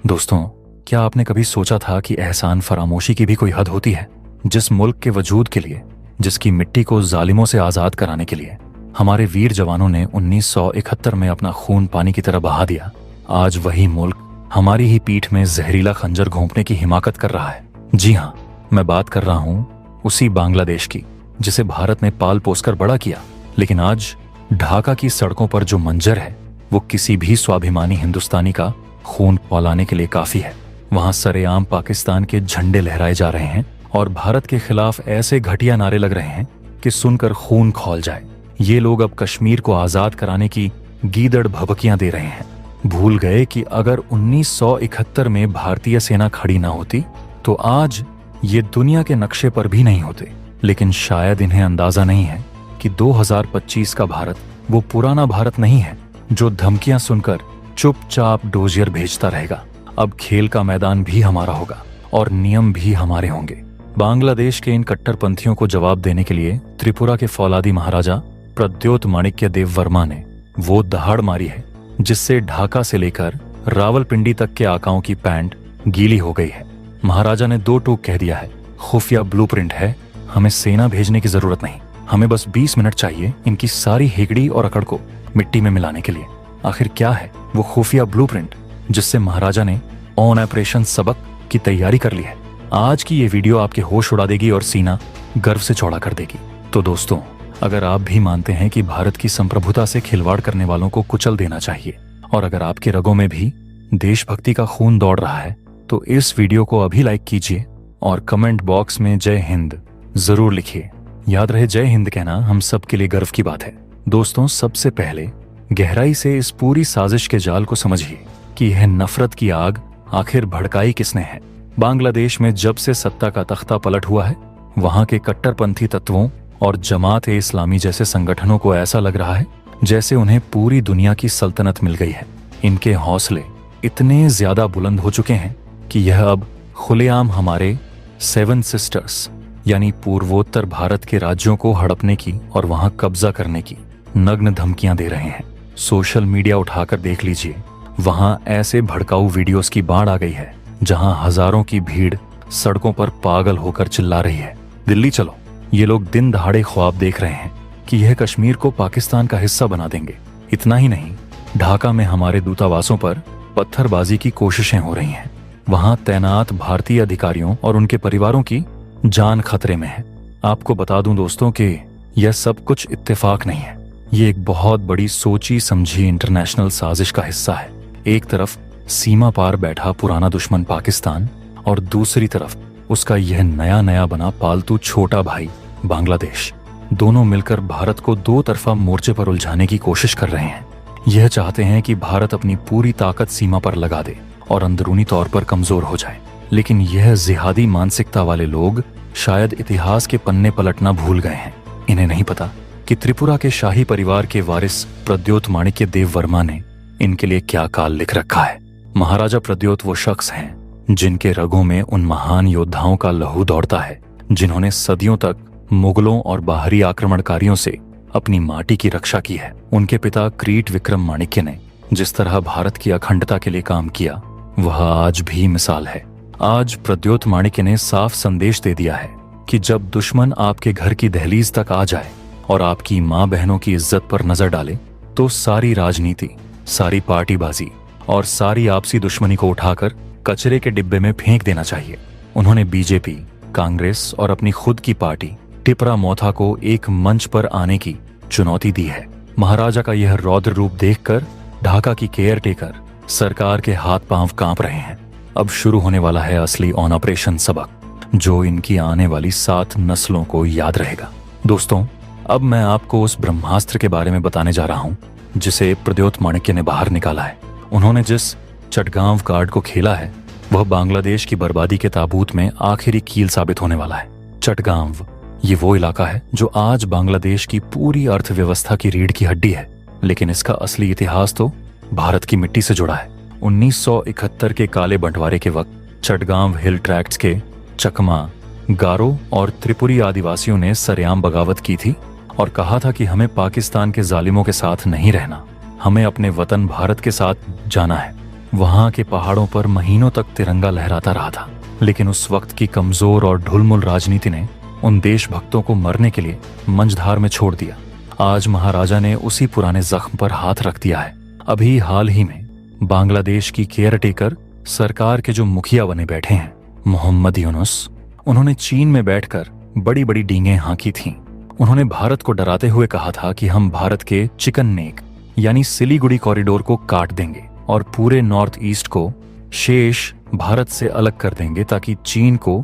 दोस्तों, क्या आपने कभी सोचा था कि एहसान फरामोशी की भी कोई हद होती है? जिस मुल्क के वजूद के लिए, जिसकी मिट्टी को जालिमों से आज़ाद कराने के लिए हमारे वीर जवानों ने 1971 में अपना खून पानी की तरह बहा दिया, आज वही मुल्क हमारी ही पीठ में जहरीला खंजर घोंपने की हिमाकत कर रहा है। जी हाँ, मैं बात कर रहा हूँ उसी बांग्लादेश की, जिसे भारत ने पाल पोसकर बड़ा किया। लेकिन आज ढाका की सड़कों पर जो मंजर है, वो किसी भी स्वाभिमानी हिंदुस्तानी का खून खौलाने के लिए काफी है। वहां सरेआम पाकिस्तान के झंडे लहराए जा रहे हैं और भारत के खिलाफ ऐसे घटिया नारे लग रहे हैं कि सुनकर खून खौल जाए। ये लोग अब कश्मीर को आजाद कराने की गीदड़ भभकियां दे रहे हैं। भूल गए कि अगर 1971 में भारतीय सेना खड़ी ना होती तो आज ये दुनिया के नक्शे पर भी नहीं होते। लेकिन शायद इन्हें अंदाजा नहीं है कि 2025 का भारत वो पुराना भारत नहीं है जो धमकियां सुनकर चुपचाप डोजियर भेजता रहेगा। अब खेल का मैदान भी हमारा होगा और नियम भी हमारे होंगे। बांग्लादेश के इन कट्टरपंथियों को जवाब देने के लिए त्रिपुरा के फौलादी महाराजा प्रद्योत माणिक्य देव वर्मा ने वो दहाड़ मारी है जिससे ढाका से लेकर रावलपिंडी तक के आकाओं की पैंट गीली हो गई है। महाराजा ने दो टूक कह दिया है, खुफिया ब्लूप्रिंट है, हमें सेना भेजने की जरूरत नहीं, हमें बस 20 मिनट चाहिए इनकी सारी हेगड़ी और अकड़ को मिट्टी में मिलाने के लिए। आखिर क्या है वो खुफिया ब्लूप्रिंट जिससे महाराजा ने ऑन ऑपरेशन सबक की तैयारी कर ली है? आज की ये वीडियो आपके होश उड़ा देगी और सीना गर्व से चौड़ा कर देगी। तो दोस्तों, अगर आप भी मानते हैं कि भारत की संप्रभुता से खिलवाड़ करने वालों को कुचल देना चाहिए और अगर आपके रगों में भी देशभक्ति का खून दौड़ रहा है तो इस वीडियो को अभी लाइक कीजिए और कमेंट बॉक्स में जय हिंद जरूर लिखिए। याद रहे, जय हिंद कहना हम सब के लिए गर्व की बात है। दोस्तों, सबसे पहले गहराई से इस पूरी साजिश के जाल को समझिए कि यह नफरत की आग आखिर भड़काई किसने है। बांग्लादेश में जब से सत्ता का तख्ता पलट हुआ है, वहां के कट्टरपंथी तत्वों और जमात-ए इस्लामी जैसे संगठनों को ऐसा लग रहा है जैसे उन्हें पूरी दुनिया की सल्तनत मिल गई है। इनके हौसले इतने ज्यादा बुलंद हो चुके हैं कि यह अब खुलेआम हमारे 7 सिस्टर्स यानी पूर्वोत्तर भारत के राज्यों को हड़पने की और वहां कब्जा करने की नग्न धमकियां दे रहे हैं। सोशल मीडिया उठाकर देख लीजिए, वहां ऐसे भड़काऊ वीडियोस की बाढ़ आ गई है जहां हजारों की भीड़ सड़कों पर पागल होकर चिल्ला रही है, दिल्ली चलो। ये लोग दिन दहाड़े ख्वाब देख रहे हैं कि यह कश्मीर को पाकिस्तान का हिस्सा बना देंगे। इतना ही नहीं, ढाका में हमारे दूतावासों पर पत्थरबाजी की कोशिशें हो रही हैं। वहां तैनात भारतीय अधिकारियों और उनके परिवारों की जान खतरे में है। आपको बता दूं दोस्तों कि यह सब कुछ इत्तेफाक नहीं है, ये एक बहुत बड़ी सोची समझी इंटरनेशनल साजिश का हिस्सा है। एक तरफ सीमा पार बैठा पुराना दुश्मन पाकिस्तान और दूसरी तरफ उसका यह नया नया बना पालतू छोटा भाई बांग्लादेश। दोनों मिलकर भारत को दो तरफा मोर्चे पर उलझाने की कोशिश कर रहे हैं। यह चाहते हैं कि भारत अपनी पूरी ताकत सीमा पर लगा दे और अंदरूनी तौर पर कमजोर हो जाए। लेकिन यह जिहादी मानसिकता वाले लोग शायद इतिहास के पन्ने पलटना भूल गए हैं। इन्हें नहीं पता कि त्रिपुरा के शाही परिवार के वारिस प्रद्योत माणिक्य देव वर्मा ने इनके लिए क्या काल लिख रखा है। महाराजा प्रद्योत वो शख्स हैं जिनके रगों में उन महान योद्धाओं का लहू दौड़ता है जिन्होंने सदियों तक मुगलों और बाहरी आक्रमणकारियों से अपनी माटी की रक्षा की है। उनके पिता क्रीट विक्रम माणिक्य ने जिस तरह भारत की अखंडता के लिए काम किया, वह आज भी मिसाल है। आज प्रद्योत माणिक्य ने साफ संदेश दे दिया है कि जब दुश्मन आपके घर की दहलीज तक आ जाए और आपकी माँ बहनों की इज्जत पर नजर डाले तो सारी राजनीति, सारी पार्टीबाजी और सारी आपसी दुश्मनी को उठाकर कचरे के डिब्बे में फेंक देना चाहिए। उन्होंने बीजेपी, कांग्रेस और अपनी खुद की पार्टी टिपरा मोथा को एक मंच पर आने की चुनौती दी है। महाराजा का यह रौद्र रूप देखकर ढाका की केयर टेकर सरकार के हाथ पांव कांप रहे हैं। अब शुरू होने वाला है असली ऑन ऑपरेशन सबक, जो इनकी आने वाली 7 नस्लों को याद रहेगा। दोस्तों, अब मैं आपको उस ब्रह्मास्त्र के बारे में बताने जा रहा हूं जिसे प्रद्योत माणिक्य ने बाहर निकाला है। उन्होंने जिस चटगांव कार्ड को खेला है वह बांग्लादेश की बर्बादी के ताबूत में आखिरी कील साबित होने वाला है। चटगांव ये वो इलाका है जो आज बांग्लादेश की पूरी अर्थव्यवस्था की रीढ़ की हड्डी है, लेकिन इसका असली इतिहास तो भारत की मिट्टी से जुड़ा है। 1971 के काले बंटवारे के वक्त चटगांव हिल ट्रैक्ट्स के चकमा, गारो और त्रिपुरी आदिवासियों ने सरेआम बगावत की थी और कहा था कि हमें पाकिस्तान के जालिमों के साथ नहीं रहना, हमें अपने वतन भारत के साथ जाना है। वहां के पहाड़ों पर महीनों तक तिरंगा लहराता रहा था, लेकिन उस वक्त की कमजोर और ढुलमुल राजनीति ने उन देशभक्तों को मरने के लिए मंझधार में छोड़ दिया। आज महाराजा ने उसी पुराने जख्म पर हाथ रख दिया है। अभी हाल ही में बांग्लादेश की केयरटेकर सरकार के जो मुखिया बने बैठे हैं, मोहम्मद यूनुस, उन्होंने चीन में बैठकर बड़ी बड़ी डींगें हाँकी थीं। उन्होंने भारत को डराते हुए कहा था कि हम भारत के चिकन नेक यानी सिलीगुड़ी कॉरिडोर को काट देंगे और पूरे नॉर्थ ईस्ट को शेष भारत से अलग कर देंगे ताकि चीन को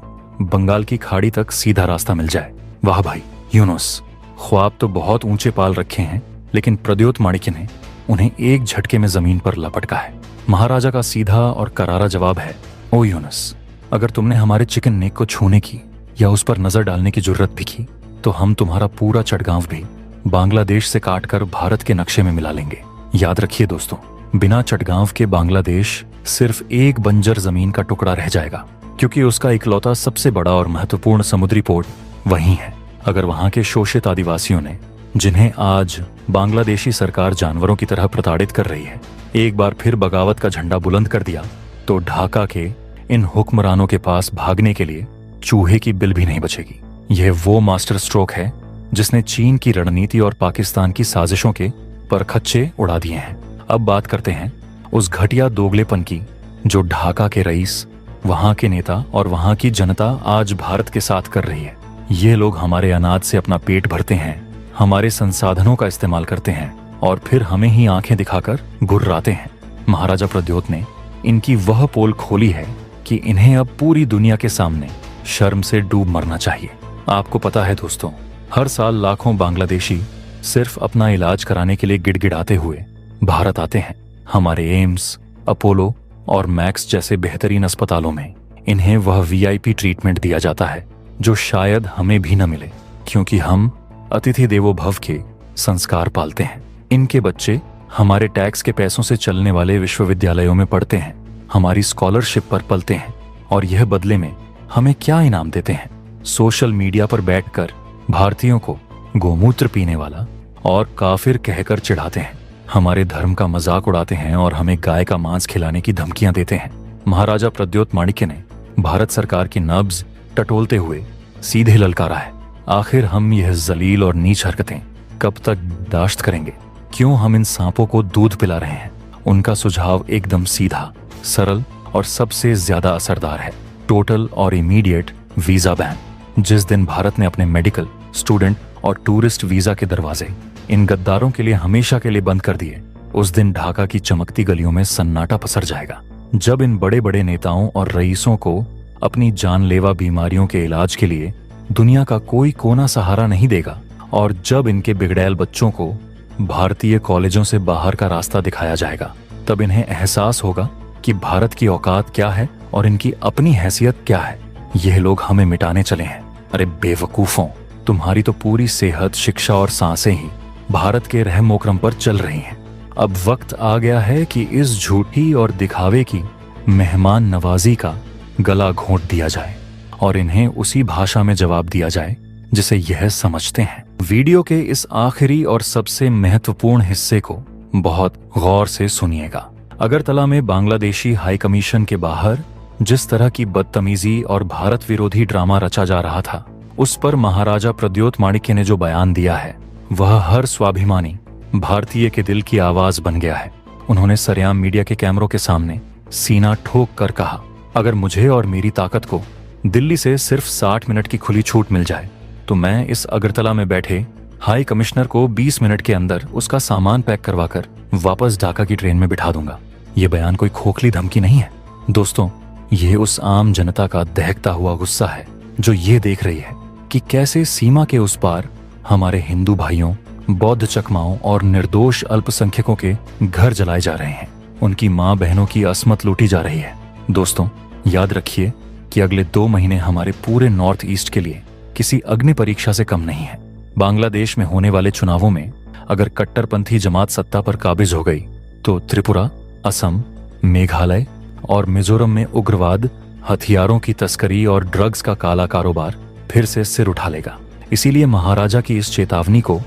बंगाल की खाड़ी तक सीधा रास्ता मिल जाए। वाह भाई यूनुस, ख्वाब तो बहुत ऊंचे पाल रखे हैं, लेकिन प्रद्योत माणिक्य ने उन्हें एक झटके में जमीन पर लपटका है। महाराजा का सीधा और करारा जवाब है, ओ यूनुस, अगर तुमने हमारे चिकन नेक को छूने की या उस पर नजर डालने की जुर्रत भी की तो हम तुम्हारा पूरा चटगांव भी बांग्लादेश से काटकर भारत के नक्शे में मिला लेंगे। याद रखिए दोस्तों, बिना चटगांव के बांग्लादेश सिर्फ एक बंजर जमीन का टुकड़ा रह जाएगा, क्योंकि उसका इकलौता सबसे बड़ा और महत्वपूर्ण समुद्री पोर्ट वहीं है। अगर वहां के शोषित आदिवासियों ने, जिन्हें आज बांग्लादेशी सरकार जानवरों की तरह प्रताड़ित कर रही है, एक बार फिर बगावत का झंडा बुलंद कर दिया तो ढाका के इन हुक्मरानों के पास भागने के लिए चूहे की बिल भी नहीं बचेगी। यह वो मास्टर स्ट्रोक है जिसने चीन की रणनीति और पाकिस्तान की साजिशों के परखच्चे उड़ा दिए हैं। अब बात करते हैं उस घटिया दोगलेपन की जो ढाका के रईस, वहां के नेता और वहां की जनता आज भारत के साथ कर रही है। ये लोग हमारे अनाज से अपना पेट भरते हैं, हमारे संसाधनों का इस्तेमाल करते हैं और फिर हमें ही आंखें दिखाकर गुर्राते हैं। महाराजा प्रद्योत ने इनकी वह पोल खोली है कि इन्हें अब पूरी दुनिया के सामने शर्म से डूब मरना चाहिए। आपको पता है दोस्तों, हर साल लाखों बांग्लादेशी सिर्फ अपना इलाज कराने के लिए गिड़गिड़ाते हुए भारत आते हैं। हमारे एम्स, अपोलो और मैक्स जैसे बेहतरीन अस्पतालों में इन्हें वह वीआईपी ट्रीटमेंट दिया जाता है जो शायद हमें भी न मिले, क्योंकि हम अतिथि देवो भव के संस्कार पालते हैं। इनके बच्चे हमारे टैक्स के पैसों से चलने वाले विश्वविद्यालयों में पढ़ते हैं, हमारी स्कॉलरशिप पर पलते हैं और यह बदले में हमें क्या इनाम देते हैं? सोशल मीडिया पर बैठकर भारतीयों को गोमूत्र पीने वाला और काफिर कहकर चिढ़ाते हैं, हमारे धर्म का मजाक उड़ाते हैं और हमें गाय का मांस खिलाने की धमकियां देते हैं। महाराजा प्रद्योत माणिक्य ने भारत सरकार की नब्ज टटोलते हुए सीधे ललकारा है, आखिर हम यह जलील और नीच हरकतें कब तक बर्दाश्त करेंगे? क्यों हम इन सांपों को दूध पिला रहे हैं? उनका सुझाव एकदम सीधा, सरल और सबसे ज्यादा असरदार है, टोटल और इमीडिएट वीजा बैन। जिस दिन भारत ने अपने मेडिकल, स्टूडेंट और टूरिस्ट वीजा के दरवाजे इन गद्दारों के लिए हमेशा के लिए बंद कर दिए, उस दिन ढाका की चमकती गलियों में सन्नाटा पसर जाएगा। जब इन बड़े बड़े नेताओं और रईसों को अपनी जानलेवा बीमारियों के इलाज के लिए दुनिया का कोई कोना सहारा नहीं देगा और जब इनके बिगड़ैल बच्चों को भारतीय कॉलेजों से बाहर का रास्ता दिखाया जाएगा, तब इन्हें एहसास होगा कि भारत की औकात क्या है और इनकी अपनी हैसियत क्या है। यह लोग हमें मिटाने चले हैं। अरे बेवकूफों, तुम्हारी तो पूरी सेहत, शिक्षा और सांसें ही भारत के रहम ओकरम पर चल रही हैं। अब वक्त आ गया है कि इस झूठी और दिखावे की मेहमान नवाजी का गला घोंट दिया जाए और इन्हें उसी भाषा में जवाब दिया जाए जिसे यह समझते हैं। वीडियो के इस आखिरी और सबसे महत्वपूर्ण हिस्से को बहुत गौर से सुनिएगा। अगरतला में बांग्लादेशी हाई कमीशन के बाहर जिस तरह की बदतमीजी और भारत विरोधी ड्रामा रचा जा रहा था, उस पर महाराजा प्रद्योत माणिक्य ने जो बयान दिया है, वह हर स्वाभिमानी भारतीय के दिल की आवाज बन गया है। उन्होंने सरेआम मीडिया के कैमरों के सामने सीना ठोक कर कहा, अगर मुझे और मेरी ताकत को दिल्ली से सिर्फ 60 मिनट की खुली छूट मिल जाए तो मैं इस अगरतला में बैठे हाई कमिश्नर को 20 मिनट के अंदर उसका सामान पैक करवाकर वापस ढाका की ट्रेन में बिठा दूंगा। यह बयान कोई खोखली धमकी नहीं है दोस्तों, यह उस आम जनता का दहकता हुआ गुस्सा है जो ये देख रही है कि कैसे सीमा के उस पार हमारे हिंदू भाइयों, बौद्ध चकमाओं और निर्दोष अल्पसंख्यकों के घर जलाए जा रहे हैं, उनकी माँ बहनों की असमत लूटी जा रही है। दोस्तों याद रखिए कि अगले 2 महीने हमारे पूरे नॉर्थ ईस्ट के लिए किसी अग्नि परीक्षा से कम नहीं है। बांग्लादेश में होने वाले चुनावों में अगर कट्टरपंथी जमात सत्ता पर काबिज हो गई तो त्रिपुरा, असम, मेघालय और मिजोरम में उग्रवाद, हथियारों की तस्करी और ड्रग्स का काला कारोबार फिर से सिर उठा लेगा। इसीलिए महाराजा की इस चेतावनी को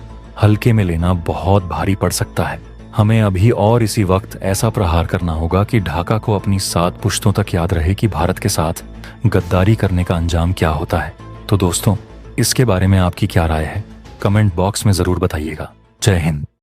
हल्के में लेना बहुत भारी पड़ सकता है। हमें अभी और इसी वक्त ऐसा प्रहार करना होगा कि ढाका को अपनी 7 पुश्तों तक याद रहे कि भारत के साथ गद्दारी करने का अंजाम क्या होता है। तो दोस्तों, इसके बारे में आपकी क्या राय है? कमेंट बॉक्स में ज़रूर बताइएगा। जय हिंद।